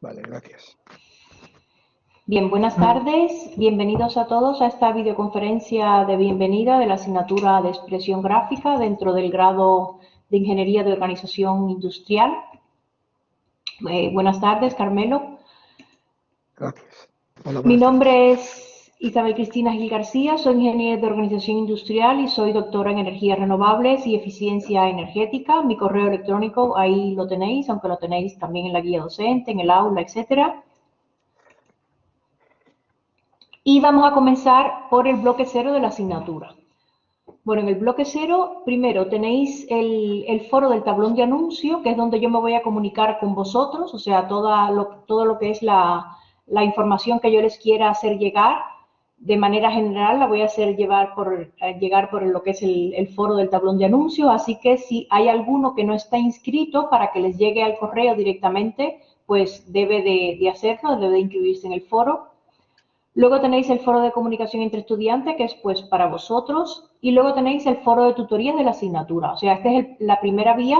Vale, gracias. Bien, buenas tardes. Bienvenidos a todos a esta videoconferencia de bienvenida de la asignatura de expresión gráfica dentro del grado de Ingeniería de Organización Industrial. Buenas tardes, Carmelo. Gracias. Hola, Mi buenas tardes. nombre es Isabel Cristina Gil García, soy ingeniera de Organización Industrial y soy doctora en energías renovables y eficiencia energética. Mi correo electrónico ahí lo tenéis, aunque lo tenéis también en la guía docente, en el aula, etcétera. Y vamos a comenzar por el bloque 0 de la asignatura. Bueno, en el bloque 0, primero tenéis el foro del tablón de anuncio, que es donde yo me voy a comunicar con vosotros, o sea, todo lo que es la información que yo les quiera hacer llegar, de manera general la voy a hacer llegar por lo que es el foro del tablón de anuncio, así que si hay alguno que no está inscrito para que les llegue al correo directamente, pues debe de hacerlo, debe de inscribirse en el foro. Luego tenéis el foro de comunicación entre estudiantes, que es pues para vosotros, y luego tenéis el foro de tutorías de la asignatura. O sea, esta es la primera vía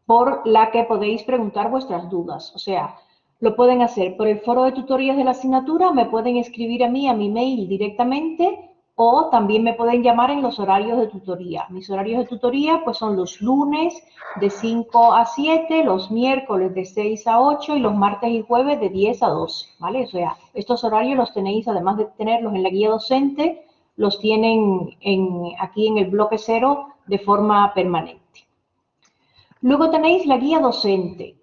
por la que podéis preguntar vuestras dudas. O sea, lo pueden hacer por el foro de tutorías de la asignatura, me pueden escribir a mí, a mi mail directamente, o también me pueden llamar en los horarios de tutoría. Mis horarios de tutoría pues son los lunes de 5 a 7, los miércoles de 6 a 8 y los martes y jueves de 10 a 12, ¿vale? O sea, estos horarios los tenéis, además de tenerlos en la guía docente, los tienen aquí en el bloque 0 de forma permanente. Luego tenéis la guía docente.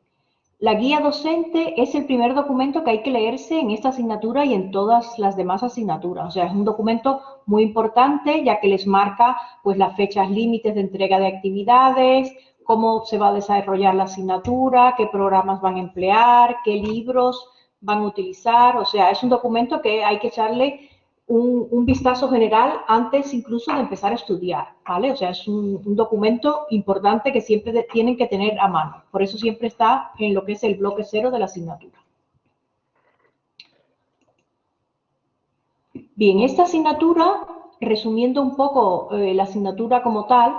La guía docente es el primer documento que hay que leerse en esta asignatura y en todas las demás asignaturas. O sea, es un documento muy importante ya que les marca pues las fechas límites de entrega de actividades, cómo se va a desarrollar la asignatura, qué programas van a emplear, qué libros van a utilizar. O sea, es un documento que hay que echarle un vistazo general antes incluso de empezar a estudiar, ¿vale? O sea, es un documento importante que siempre tienen que tener a mano. Por eso siempre está en lo que es el bloque 0 de la asignatura. Bien, esta asignatura, resumiendo un poco la asignatura como tal,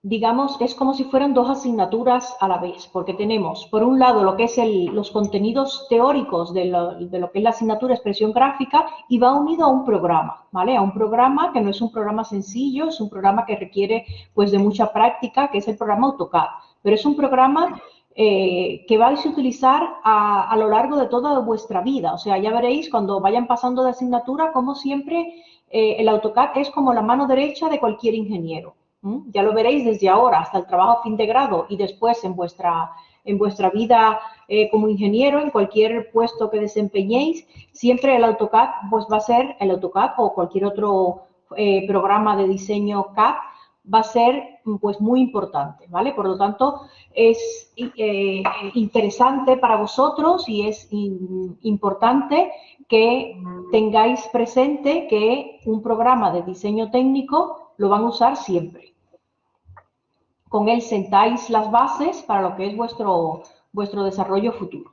digamos, es como si fueran dos asignaturas a la vez, porque tenemos, por un lado, lo que es los contenidos teóricos de lo que es la asignatura expresión gráfica y va unido a un programa, ¿vale? A un programa que no es un programa sencillo, es un programa que requiere, pues, de mucha práctica, que es el programa AutoCAD, pero es un programa que vais a utilizar a lo largo de toda vuestra vida. O sea, ya veréis cuando vayan pasando de asignatura, como siempre, el AutoCAD es como la mano derecha de cualquier ingeniero. Ya lo veréis desde ahora hasta el trabajo fin de grado y después en vuestra vida como ingeniero, en cualquier puesto que desempeñéis, siempre el AutoCAD pues va a ser el AutoCAD o cualquier otro programa de diseño CAD va a ser pues muy importante, ¿vale? Por lo tanto, es interesante para vosotros y es importante que tengáis presente que un programa de diseño técnico lo van a usar siempre. Con él sentáis las bases para lo que es vuestro desarrollo futuro.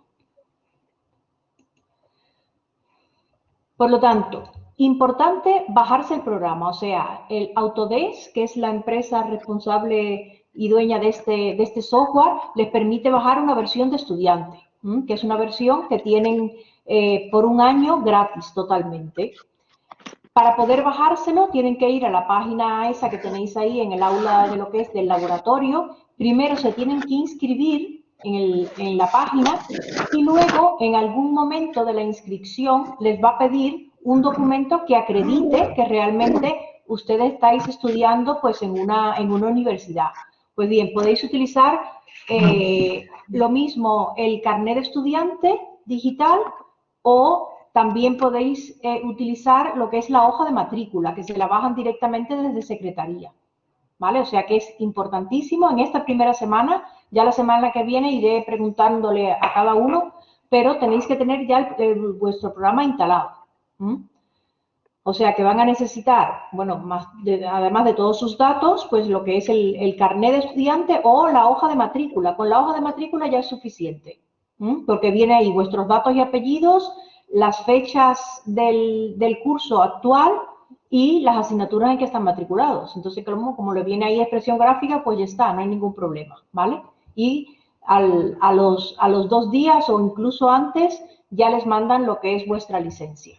Por lo tanto, importante bajarse el programa, o sea, el Autodesk, que es la empresa responsable y dueña de este software, les permite bajar una versión de estudiante, que es una versión que tienen por un año gratis totalmente. Para poder bajárselo tienen que ir a la página esa que tenéis ahí en el aula de lo que es del laboratorio. Primero se tienen que inscribir en la página y luego en algún momento de la inscripción les va a pedir un documento que acredite que realmente ustedes estáis estudiando pues en una universidad. Pues bien, podéis utilizar lo mismo el carnet de estudiante digital o también podéis utilizar lo que es la hoja de matrícula, que se la bajan directamente desde Secretaría, ¿vale? O sea que es importantísimo en esta primera semana, ya la semana que viene iré preguntándole a cada uno, pero tenéis que tener ya vuestro programa instalado. O sea que van a necesitar, bueno, además de todos sus datos, pues lo que es el carnet de estudiante o la hoja de matrícula. Con la hoja de matrícula ya es suficiente, porque viene ahí vuestros datos y apellidos, las fechas del curso actual y las asignaturas en que están matriculados. Entonces, como le viene ahí expresión gráfica, pues ya está, no hay ningún problema, ¿vale? Y a los 2 días o incluso antes ya les mandan lo que es vuestra licencia.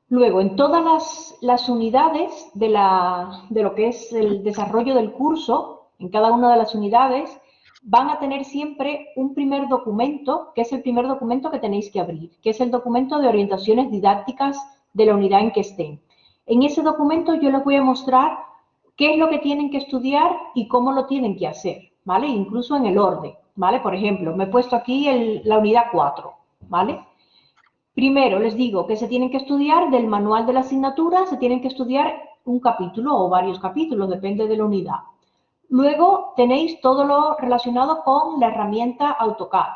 Luego, en todas las unidades de lo que es el desarrollo del curso, en cada una de las unidades, van a tener siempre un primer documento, que es el primer documento que tenéis que abrir, que es el documento de orientaciones didácticas de la unidad en que estén. En ese documento yo les voy a mostrar qué es lo que tienen que estudiar y cómo lo tienen que hacer, ¿vale? Incluso en el orden, ¿vale? Por ejemplo, me he puesto aquí la unidad 4, ¿vale? Primero les digo que se tienen que estudiar del manual de la asignatura, se tienen que estudiar un capítulo o varios capítulos, depende de la unidad. Luego tenéis todo lo relacionado con la herramienta AutoCAD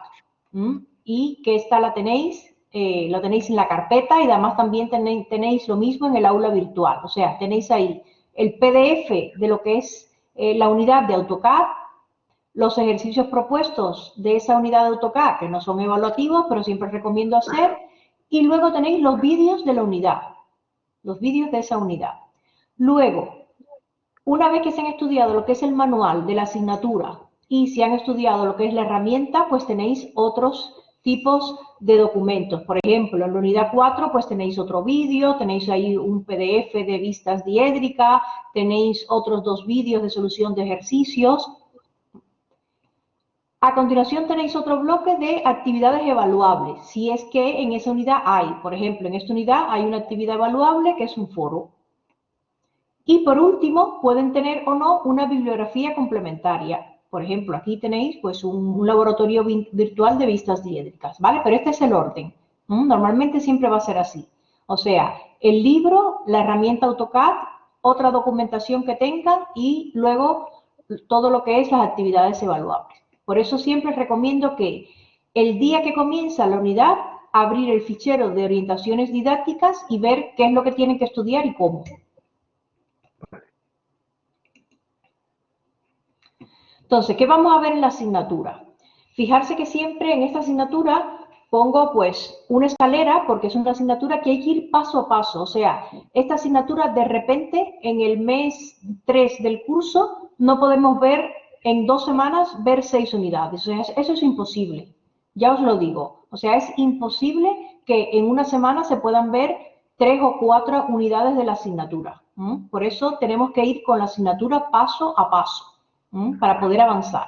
y que esta la tenéis en la carpeta y además también tenéis lo mismo en el aula virtual. O sea, tenéis ahí el PDF de lo que es la unidad de AutoCAD, los ejercicios propuestos de esa unidad de AutoCAD, que no son evaluativos, pero siempre recomiendo hacer, y luego tenéis los vídeos de la unidad, los vídeos de esa unidad. Luego, una vez que se han estudiado lo que es el manual de la asignatura y si han estudiado lo que es la herramienta, pues tenéis otros tipos de documentos. Por ejemplo, en la unidad 4, pues tenéis otro vídeo, tenéis ahí un PDF de vistas diédricas, tenéis otros 2 vídeos de solución de ejercicios. A continuación tenéis otro bloque de actividades evaluables, si es que en esa unidad hay. Por ejemplo, en esta unidad hay una actividad evaluable que es un foro. Y por último, pueden tener o no una bibliografía complementaria. Por ejemplo, aquí tenéis pues un laboratorio virtual de vistas diédricas, ¿vale? Pero este es el orden. Normalmente siempre va a ser así. O sea, el libro, la herramienta AutoCAD, otra documentación que tengan y luego todo lo que es las actividades evaluables. Por eso siempre recomiendo que el día que comienza la unidad, abrir el fichero de orientaciones didácticas y ver qué es lo que tienen que estudiar y cómo. Entonces, ¿qué vamos a ver en la asignatura? Fijarse que siempre en esta asignatura pongo pues una escalera porque es una asignatura que hay que ir paso a paso. O sea, esta asignatura de repente en el mes 3 del curso no podemos ver en 2 semanas ver 6 unidades. O sea, eso es imposible. Ya os lo digo. O sea, es imposible que en una semana se puedan ver 3 o 4 unidades de la asignatura. Por eso tenemos que ir con la asignatura paso a paso para poder avanzar.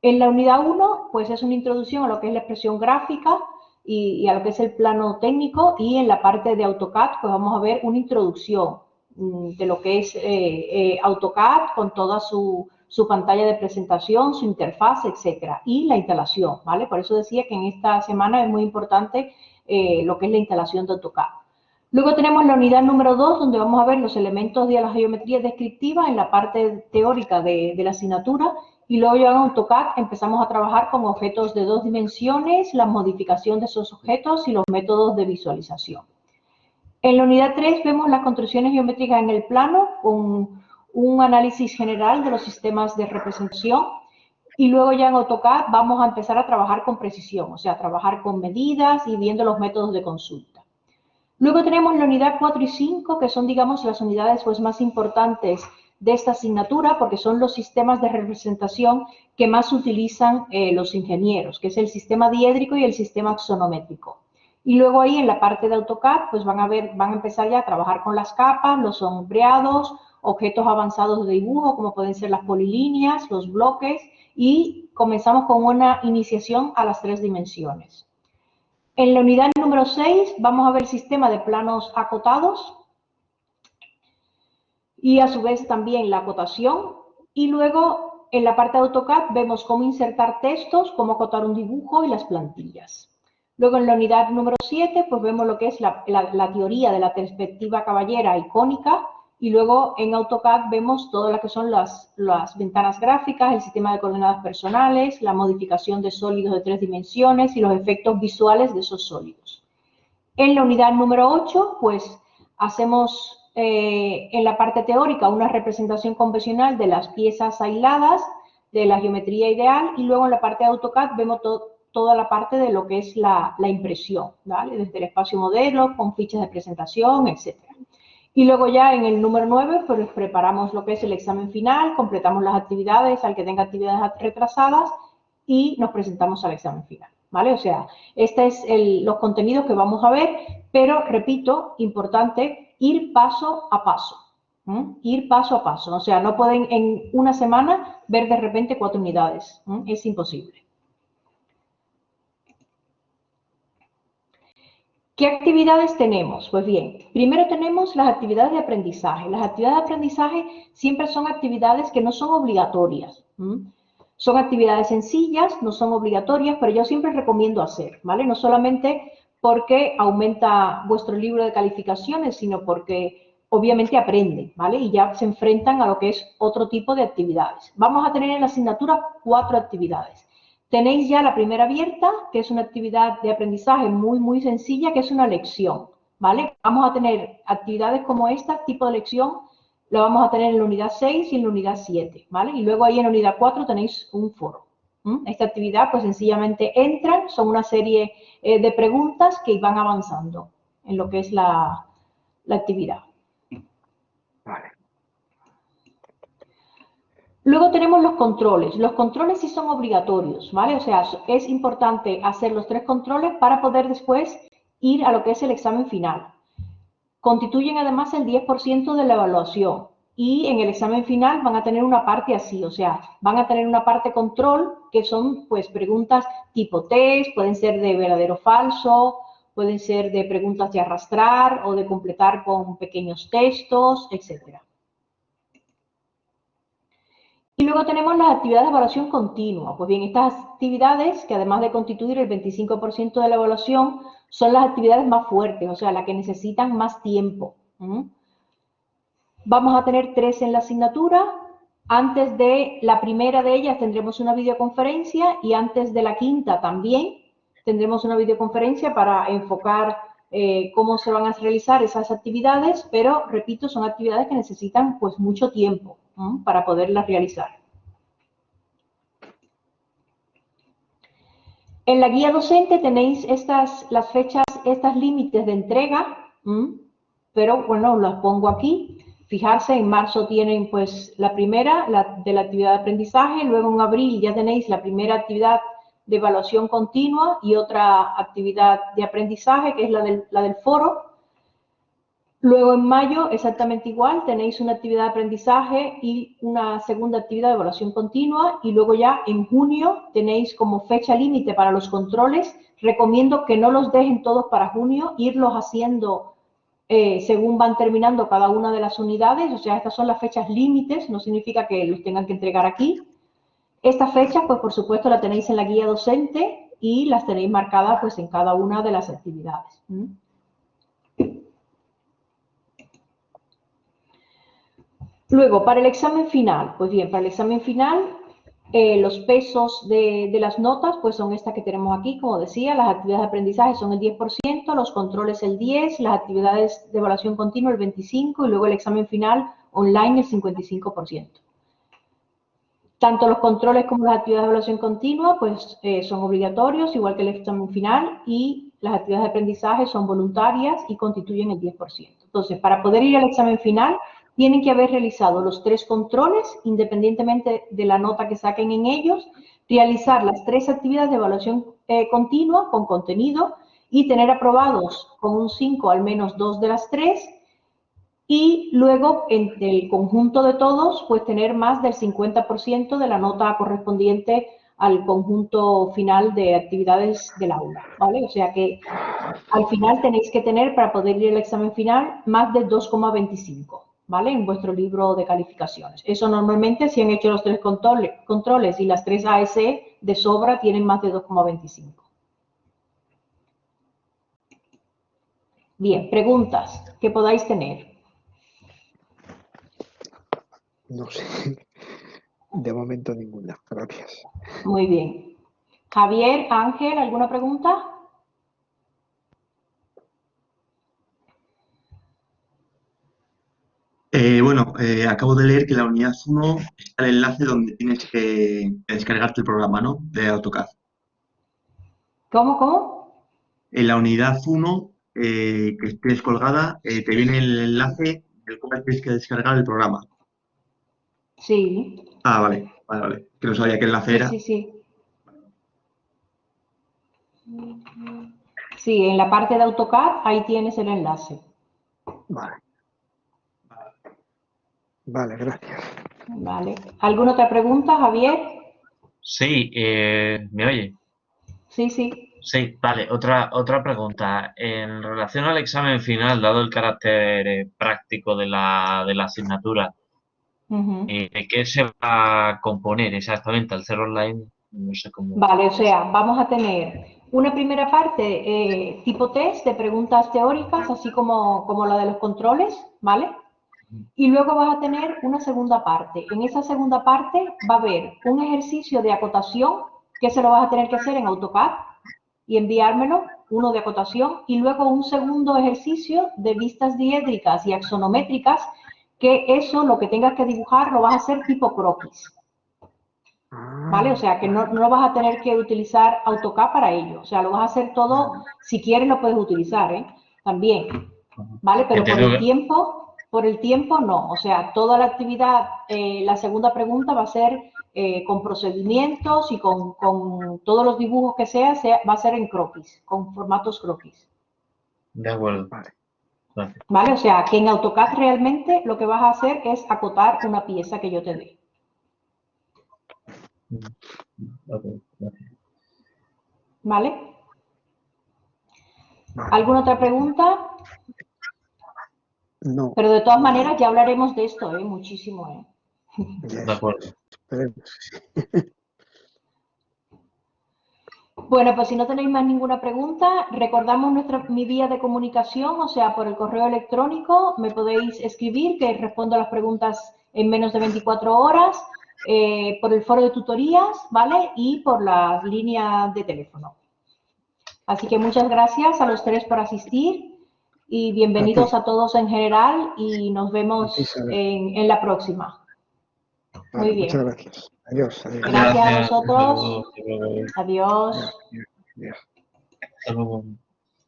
En la unidad 1, pues es una introducción a lo que es la expresión gráfica y a lo que es el plano técnico, y en la parte de AutoCAD, pues vamos a ver una introducción de lo que es AutoCAD con toda su pantalla de presentación, su interfaz, etcétera, y la instalación, ¿vale? Por eso decía que en esta semana es muy importante lo que es la instalación de AutoCAD. Luego tenemos la unidad número 2, donde vamos a ver los elementos de la geometría descriptiva en la parte teórica de la asignatura. Y luego ya en AutoCAD empezamos a trabajar con objetos de 2 dimensiones, la modificación de esos objetos y los métodos de visualización. En la unidad 3 vemos las construcciones geométricas en el plano, con un análisis general de los sistemas de representación. Y luego ya en AutoCAD vamos a empezar a trabajar con precisión, o sea, trabajar con medidas y viendo los métodos de consulta. Luego tenemos la unidad 4 y 5, que son, digamos, las unidades pues, más importantes de esta asignatura, porque son los sistemas de representación que más utilizan los ingenieros, que es el sistema diédrico y el sistema axonométrico. Y luego ahí en la parte de AutoCAD, pues van a empezar ya a trabajar con las capas, los sombreados, objetos avanzados de dibujo, como pueden ser las polilíneas, los bloques, y comenzamos con una iniciación a las 3 dimensiones. En la unidad número 6 vamos a ver el sistema de planos acotados y a su vez también la acotación. Y luego en la parte de AutoCAD vemos cómo insertar textos, cómo acotar un dibujo y las plantillas. Luego en la unidad número 7 pues vemos lo que es la teoría de la perspectiva caballera y cónica. Y luego en AutoCAD vemos todas las que son las ventanas gráficas, el sistema de coordenadas personales, la modificación de sólidos de 3 dimensiones y los efectos visuales de esos sólidos. En la unidad número 8, pues hacemos en la parte teórica una representación convencional de las piezas aisladas, de la geometría ideal, y luego en la parte de AutoCAD vemos toda la parte de lo que es la impresión, ¿vale? Desde el espacio modelo, con fichas de presentación, etc. Y luego ya en el número 9, pues preparamos lo que es el examen final, completamos las actividades al que tenga actividades retrasadas y nos presentamos al examen final, ¿vale? O sea, este es los contenidos que vamos a ver, pero repito, importante, ir paso a paso. Ir paso a paso, o sea, no pueden en una semana ver de repente 4 unidades, es imposible. ¿Qué actividades tenemos? Pues bien, primero tenemos las actividades de aprendizaje. Las actividades de aprendizaje siempre son actividades que no son obligatorias. Son actividades sencillas, no son obligatorias, pero yo siempre recomiendo hacer, ¿vale? No solamente porque aumenta vuestro libro de calificaciones, sino porque obviamente aprenden, ¿vale? Y ya se enfrentan a lo que es otro tipo de actividades. Vamos a tener en la asignatura 4 actividades. Tenéis ya la primera abierta, que es una actividad de aprendizaje muy sencilla, que es una lección, ¿vale? Vamos a tener actividades como esta, tipo de lección, la vamos a tener en la unidad 6 y en la unidad 7, ¿vale? Y luego ahí en la unidad 4 tenéis un foro. Esta actividad, pues sencillamente entran, son una serie de preguntas que van avanzando en lo que es la actividad. Vale. Luego tenemos los controles. Los controles sí son obligatorios, ¿vale? O sea, es importante hacer los 3 controles para poder después ir a lo que es el examen final. Constituyen además el 10% de la evaluación y en el examen final van a tener una parte así, o sea, van a tener una parte control que son pues preguntas tipo test, pueden ser de verdadero o falso, pueden ser de preguntas de arrastrar o de completar con pequeños textos, etcétera. Y luego tenemos las actividades de evaluación continua. Pues bien, estas actividades, que además de constituir el 25% de la evaluación, son las actividades más fuertes, o sea, las que necesitan más tiempo. Vamos a tener 3 en la asignatura. Antes de la primera de ellas tendremos una videoconferencia y antes de la quinta también tendremos una videoconferencia para enfocar cómo se van a realizar esas actividades, pero repito, son actividades que necesitan pues mucho tiempo para poderlas realizar. En la guía docente tenéis las fechas, estas límites de entrega, pero bueno, las pongo aquí. Fijarse, en marzo tienen pues la primera de la actividad de aprendizaje, luego en abril ya tenéis la primera actividad de evaluación continua y otra actividad de aprendizaje que es la del foro. Luego en mayo, exactamente igual, tenéis una actividad de aprendizaje y una segunda actividad de evaluación continua y luego ya en junio tenéis como fecha límite para los controles. Recomiendo que no los dejen todos para junio, irlos haciendo según van terminando cada una de las unidades, o sea, estas son las fechas límites, no significa que los tengan que entregar aquí. Estas fechas, pues por supuesto, las tenéis en la guía docente y las tenéis marcadas pues en cada una de las actividades. Luego, para el examen final, pues bien, para el examen final, los pesos de las notas, pues son estas que tenemos aquí, como decía, las actividades de aprendizaje son el 10%, los controles el 10%, las actividades de evaluación continua el 25% y luego el examen final online el 55%. Tanto los controles como las actividades de evaluación continua, pues son obligatorios, igual que el examen final, y las actividades de aprendizaje son voluntarias y constituyen el 10%. Entonces, para poder ir al examen final, tienen que haber realizado los 3 controles, independientemente de la nota que saquen en ellos, realizar las 3 actividades de evaluación continua con contenido y tener aprobados con un 5 al menos 2 de las 3 y luego entre el conjunto de todos pues tener más del 50% de la nota correspondiente al conjunto final de actividades del aula, ¿vale? O sea que al final tenéis que tener para poder ir al examen final más de 2,25. ¿Vale? En vuestro libro de calificaciones. Eso normalmente, si han hecho los 3 controles y las 3 ASE de sobra, tienen más de 2,25. Bien, preguntas que podáis tener. No sé. De momento ninguna. Gracias. Muy bien. Javier, Ángel, ¿alguna pregunta? Acabo de leer que en la unidad 1 está el enlace donde tienes que descargarte el programa, ¿no? De AutoCAD. ¿Cómo? En la unidad 1 que esté descolgada, te viene el enlace del cual tienes que descargar el programa. Sí, Ah, vale, vale, vale. Que no sabía qué enlace sí, era. sí, sí. Sí, en la parte de AutoCAD, ahí tienes el enlace. Vale. Vale, gracias. Vale. ¿Alguna otra pregunta, Javier? Sí, ¿me oye? Sí, sí. Sí, vale. Otra pregunta. En relación al examen final, dado el carácter práctico de la asignatura, Ujú. ¿de qué se va a componer exactamente al ser online? No sé cómo. Vale, o sea, vamos a tener una primera parte tipo test de preguntas teóricas, así como la de los controles, ¿vale? Y luego vas a tener una segunda parte. En esa segunda parte va a haber un ejercicio de acotación que se lo vas a tener que hacer en AutoCAD y enviármelo, uno de acotación, y luego un segundo ejercicio de vistas diédricas y axonométricas, que eso, lo que tengas que dibujar, lo vas a hacer tipo croquis. ¿Vale? O sea, que no vas a tener que utilizar AutoCAD para ello. O sea, lo vas a hacer todo, si quieres lo puedes utilizar, ¿eh? También, ¿vale? Pero Entiendo que. por el tiempo no. O sea, toda la actividad, la segunda pregunta va a ser con procedimientos y con todos los dibujos que sea, va a ser en croquis, con formatos croquis. De acuerdo. Vale. Gracias. ¿Vale? O sea, que en AutoCAD realmente lo que vas a hacer es acotar una pieza que yo te dé. Ok, gracias. ¿Vale? Vale. ¿Alguna otra pregunta? No. Pero de todas maneras ya hablaremos de esto, muchísimo, Yes. De acuerdo. Esperemos. Bueno, pues si no tenéis más ninguna pregunta, recordamos mi vía de comunicación, o sea, por el correo electrónico me podéis escribir, que respondo a las preguntas en menos de 24 horas, por el foro de tutorías, ¿vale? Y por la línea de teléfono. Así que muchas gracias a los tres por asistir y bienvenidos a todos en general y nos vemos Isabel. en la próxima. Vale, Muy muchas bien. gracias. Adiós. Adiós. Gracias a Gracias. vosotros. Hasta luego. Adiós. Adiós. Adiós. Hasta luego.